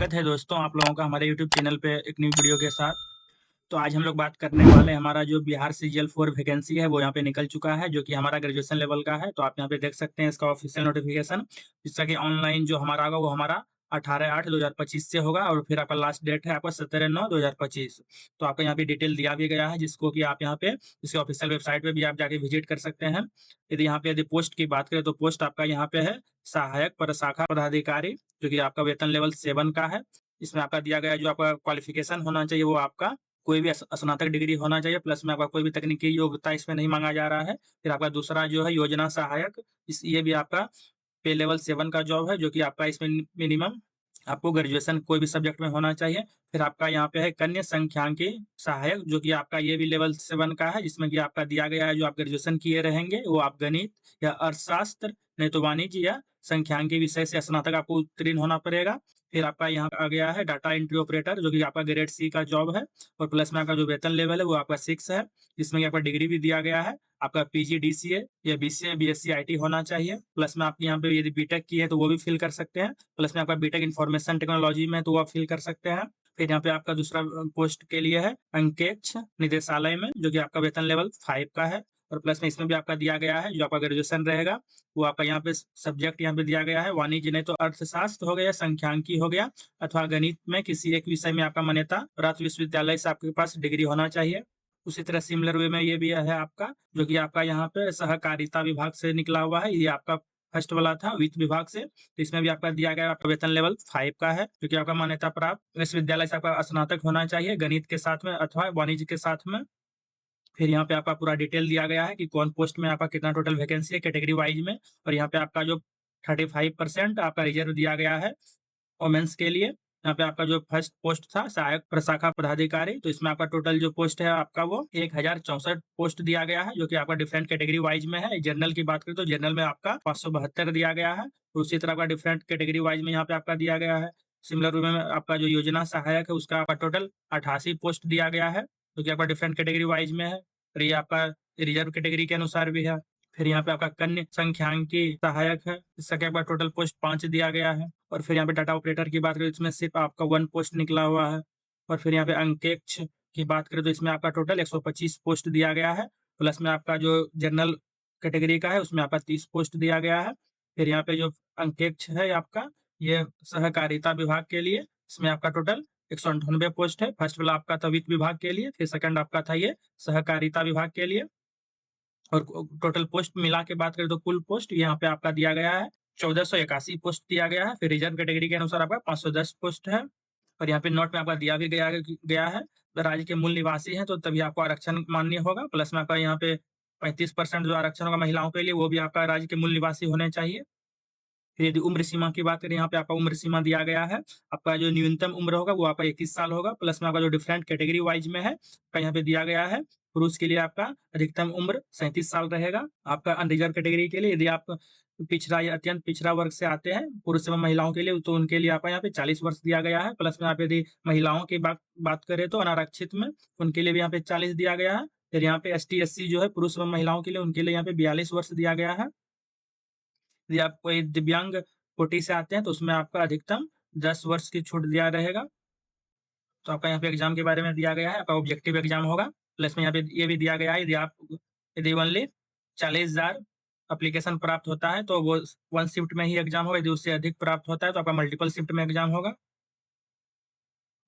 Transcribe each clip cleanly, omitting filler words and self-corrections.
स्वागत है दोस्तों आप लोगों का हमारे यूट्यूब चैनल पे एक न्यू वीडियो के साथ। तो आज हम लोग बात करने वाले हैं हमारा जो बिहार सीजीएल 4 वैकेंसी है वो यहाँ पे निकल चुका है जो कि हमारा ग्रेजुएशन लेवल का है। तो आप यहाँ पे देख सकते हैं इसका ऑफिशियल नोटिफिकेशन। जिसका कि ऑनलाइन जो हमारा होगा वो हमारा 18/8/2025 से होगा और फिर आपका लास्ट डेट है आपका 17/9/2025। तो आपका यहाँ पे डिटेल दिया भी गया है जिसको कि आप यहाँ पे इसके ऑफिशियल वेबसाइट पे भी आप जाके विजिट कर सकते हैं। यदि पोस्ट की बात करें तो पोस्ट आपका यहाँ पे है सहायक प्रशाखा पदाधिकारी जो कि आपका वेतन लेवल 7 का है। इसमें आपका दिया गया है जो आपका क्वालिफिकेशन होना चाहिए वो आपका कोई भी स्नातक डिग्री होना चाहिए, प्लस में आपका कोई भी तकनीकी योग्यता इसमें नहीं मांगा जा रहा है। फिर आपका दूसरा जो है योजना सहायक, ये भी आपका पे लेवल 7 का जॉब है जो कि आपका इसमें मिनिमम आपको ग्रेजुएशन कोई भी सब्जेक्ट में होना चाहिए। फिर आपका यहाँ पे है कन्या संख्यांकी सहायक जो कि आपका ये भी लेवल 7 का है, जिसमें कि आपका दिया गया है जो आप ग्रेजुएशन किए रहेंगे वो आप गणित या अर्थशास्त्र नहीं तो वाणिज्य या संख्यांकी विषय से स्नातक आपको उत्तीर्ण होना पड़ेगा। फिर आपका यहाँ आ गया है डाटा एंट्री ऑपरेटर जो कि आपका ग्रेड सी का जॉब है और प्लस में आपका जो वेतन लेवल है वो आपका 6 है, जिसमें कि आपका डिग्री भी दिया गया है आपका पीजीडीसीए या बीसीए बीएससी आईटी होना चाहिए। प्लस में आपके यहाँ पे यदि बीटेक की है तो वो भी फिल कर सकते हैं, प्लस में आपका बीटेक इन्फॉर्मेशन टेक्नोलॉजी में तो वो आप फिल कर सकते हैं। फिर यहाँ पे आपका दूसरा पोस्ट के लिए है अंकेक्ष निदेशालय में जो कि आपका वेतन लेवल 5 का है और प्लस में इसमें भी आपका दिया गया है जो आपका ग्रेजुएशन रहेगा वो आपका यहाँ पे सब्जेक्ट यहाँ पे दिया गया है वाणिज्य नहीं तो अर्थशास्त्र हो गया, संख्यांकी हो गया अथवा गणित में किसी एक विषय में आपका मान्यता प्राप्त विश्वविद्यालय से आपके पास डिग्री होना चाहिए। उसी तरह सिमिलर वे में ये भी है आपका जो कि आपका यहाँ पे सहकारिता विभाग से निकला हुआ है, ये आपका फर्स्ट वाला था वित्त विभाग से। तो इसमें भी आपका दिया गया आपका वेतन लेवल 5 का है जो कि आपका मान्यता प्राप्त विश्वविद्यालय से आपका स्नातक होना चाहिए गणित के साथ में अथवा वाणिज्य के साथ में। फिर यहाँ पे आपका पूरा डिटेल दिया गया है कि कौन पोस्ट में आपका कितना टोटल वैकेंसी है कैटेगरी वाइज में। और यहाँ पे आपका जो 35% आपका रिजर्व दिया गया है वोमेन्स के लिए। यहाँ पे आपका जो फर्स्ट पोस्ट था सहायक प्रशाखा पदाधिकारी, तो इसमें आपका टोटल जो पोस्ट है आपका वो 1064 पोस्ट दिया गया है जो कि आपका डिफरेंट कैटेगरी वाइज में है। जनरल की बात करें तो जनरल में आपका 572 दिया गया है, तो उसी तरह का डिफरेंट कैटेगरी वाइज में यहाँ पे आपका दिया गया है। सिमिलर वे में आपका जो योजना सहायक है उसका आपका टोटल 88 पोस्ट दिया गया है जो कि आपका डिफरेंट कैटेगरी वाइज में है और ये आपका रिजर्व कैटेगरी के अनुसार भी है। फिर यहाँ पे आपका कन्या संख्यांकी सहायक है, इसका क्या आपका टोटल पोस्ट 5 दिया गया है। और फिर यहाँ पे डाटा ऑपरेटर की बात करें तो इसमें सिर्फ आपका 1 पोस्ट निकला हुआ है। और फिर यहाँ पे अंकेक्ष की बात करें तो इसमें आपका टोटल 125 पोस्ट दिया गया है, प्लस में आपका जो जनरल कैटेगरी का है उसमें आपका 30 पोस्ट दिया गया है। फिर यहाँ पे जो अंकेक्ष है आपका ये सहकारिता विभाग के लिए, इसमें आपका टोटल 198 पोस्ट है। फर्स्ट वाला आपका था वित्त विभाग के लिए, फिर सेकंड आपका था ये सहकारिता विभाग के लिए। और टोटल पोस्ट मिला के बात करें तो कुल पोस्ट यहाँ पे आपका दिया गया है 1481 पोस्ट दिया गया है। फिर रिजर्व कैटेगरी के अनुसार आपका 510 पोस्ट है। और यहाँ पे नोट में आपका दिया भी गया है अगर राज्य के मूल निवासी हैं तो तभी आपको आरक्षण मान्य होगा। प्लस में आपका यहाँ पे 35% जो आरक्षण होगा महिलाओं के लिए वो भी आपका राज्य के मूल निवासी होने चाहिए। फिर यदि उम्र सीमा की बात करें यहाँ पे आपका उम्र सीमा दिया गया है, आपका जो न्यूनतम उम्र होगा वो आपका 21 साल होगा। प्लस में आपका जो डिफरेंट कैटेगरी वाइज में है आपका यहाँ पे दिया गया है पुरुष के लिए आपका अधिकतम उम्र 37 साल रहेगा। आपका अनरिजर्व कैटेगरी के लिए यदि आप पिछड़ा या अत्यंत पिछड़ा वर्ग से आते हैं पुरुष एवं महिलाओं के लिए तो उनके लिए आपका यहाँ पे 40 वर्ष दिया गया है। प्लस में आप यदि महिलाओं की बात करें तो अनारक्षित में उनके लिए भी यहाँ पे 40 दिया गया है। फिर यहाँ पे एसटी एससी जो है पुरुष एवं महिलाओं के लिए उनके लिए यहाँ पे 42 वर्ष दिया गया है। यदि आप कोई दिव्यांग कोटि से आते हैं तो उसमें आपका अधिकतम 10 वर्ष की छूट दिया रहेगा। तो आपका यहाँ पे एग्जाम के बारे में दिया गया है, आपका ऑब्जेक्टिव एग्जाम होगा। प्लस में यहाँ पे ये भी दिया गया है यदि ओनली 40,000 एप्लीकेशन प्राप्त होता है तो वो 1 शिफ्ट में ही एग्जाम होगा, यदि उससे अधिक प्राप्त होता है तो आपका मल्टीपल शिफ्ट में एग्जाम होगा।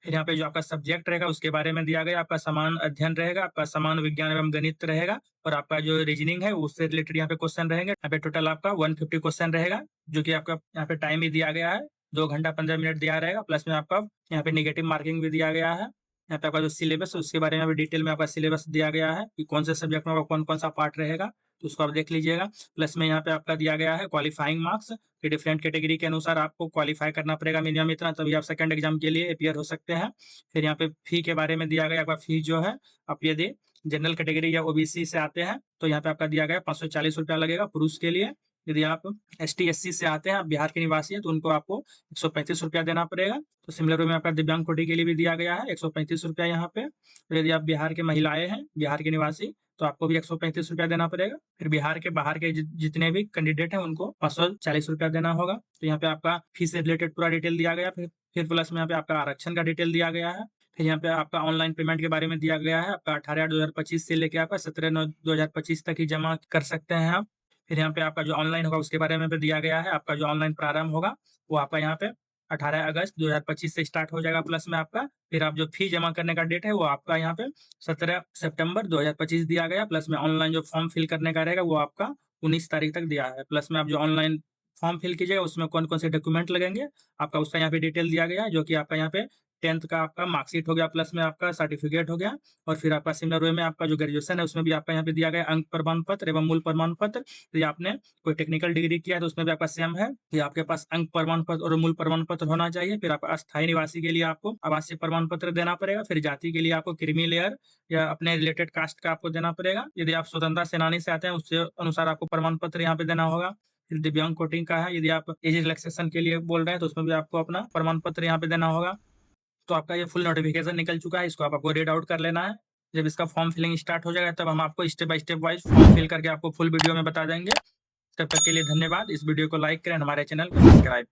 फिर यहाँ पे जो आपका सब्जेक्ट रहेगा उसके बारे में दिया गया, आपका समान अध्ययन रहेगा, आपका समान विज्ञान एवं गणित रहेगा और आपका जो रीजनिंग है उससे रिलेटेड यहाँ पे क्वेश्चन रहेंगे। यहाँ पे टोटल आपका 150 क्वेश्चन रहेगा जो कि आपका यहाँ पे टाइम भी दिया गया है 2 घंटा 15 मिनट दिया रहेगा। प्लस में आपका यहाँ पे नेगेटिव मार्किंग भी दिया गया है। यहाँ पे आपका जो सिलेबस है उसके बारे में भी डिटेल में आपका सिलेबस दिया गया है कि कौन से सब्जेक्ट में कौन कौन सा पार्ट रहेगा, तो उसको आप देख लीजिएगा। प्लस में यहाँ पे आपका दिया गया है क्वालिफाइंग मार्क्स कि डिफरेंट कैटेगरी के अनुसार आपको क्वालिफाई करना पड़ेगा मिनिमम इतना, तभी आप सेकंड एग्जाम के लिए अपीयर हो सकते हैं। फिर यहाँ पे फी के बारे में दिया गया, आपका फी जो है आप यदि जनरल कैटेगरी या ओबीसी से आते हैं तो यहाँ पे आपका दिया गया 540 रुपया लगेगा पुरुष के लिए। यदि आप एसटी एससी से आते हैं, आप बिहार के निवासी हैं तो उनको आपको 135 रुपया देना पड़ेगा। तो सिमिलर वे में आपका दिव्यांग कोटि के लिए भी दिया गया है 135 रुपया यहाँ पे। तो यदि आप बिहार के महिलाएं हैं, बिहार के निवासी, तो आपको भी 135 रुपया देना पड़ेगा। फिर बिहार के बाहर के जितने भी कैंडिडेट हैं उनको 540 रुपया देना होगा। तो यहाँ पे आपका फीस से रिलेटेड पूरा डिटेल दिया गया। फिर फिर प्लस में यहाँ पे आपका आरक्षण का डिटेल दिया गया है। फिर यहाँ पे आपका ऑनलाइन पेमेंट के बारे में दिया गया है। आपका 18/8/2025 से लेके आपका 17/9/2025 तक ही जमा कर सकते हैं आप। फिर यहाँ पे आपका जो ऑनलाइन होगा उसके बारे में भी दिया गया है। आपका जो ऑनलाइन प्रारंभ होगा वो आपका यहाँ पे 18 अगस्त 2025 से स्टार्ट हो जाएगा प्लस में आपका। फिर आप जो फी जमा करने का डेट है वो आपका यहाँ पे 17 सितंबर 2025 दिया गया। प्लस में ऑनलाइन जो फॉर्म फिल करने का रहेगा वो आपका 19 तारीख तक दिया है। प्लस में आप जो ऑनलाइन फॉर्म फिल कीजिएगा उसमें कौन-कौन से डॉक्यूमेंट लगेंगे, आपका उसका यहाँ पे डिटेल दिया गया है, जो कि आपका यहाँ पे 10th का आपका मार्कशीट हो गया, प्लस में आपका सर्टिफिकेट हो गया और फिर आपका सिमिलर वे में आपका जो ग्रेजुएशन है उसमें भी आपका यहाँ पे दिया गया अंक प्रमाण पत्र एवं मूल प्रमाण पत्र। तो ये आपने कोई टेक्निकल डिग्री किया है तो उसमें भी आपका सेम है कि आपके पास अंक प्रमाण पत्र और मूल प्रमाण पत्र होना चाहिए। फिर आप अस्थायी निवासी के लिए आपको आवासीय प्रमाण पत्र देना पड़ेगा। फिर जाति के लिए आपको क्रीमी लेयर या अपने रिलेटेड कास्ट का आपको देना पड़ेगा। यदि आप स्वतंत्रता सेनानी से आते हैं उससे अनुसार आपको प्रमाण पत्र यहाँ पे देना होगा। फिर दिव्यांग कोटिंग का है, यदि आप एज रिलैक्सेशन के लिए बोल रहे हैं तो उसमें भी आपको अपना प्रमाण पत्र यहाँ पे देना होगा। तो आपका ये फुल नोटिफ़िकेशन निकल चुका है, इसको आपको रीड आउट कर लेना है। जब इसका फॉर्म फिलिंग स्टार्ट हो जाएगा तब हम आपको step by step wise form fill करके आपको फुल वीडियो में बता देंगे। तब तक के लिए धन्यवाद। इस वीडियो को लाइक करें, हमारे चैनल को सब्सक्राइब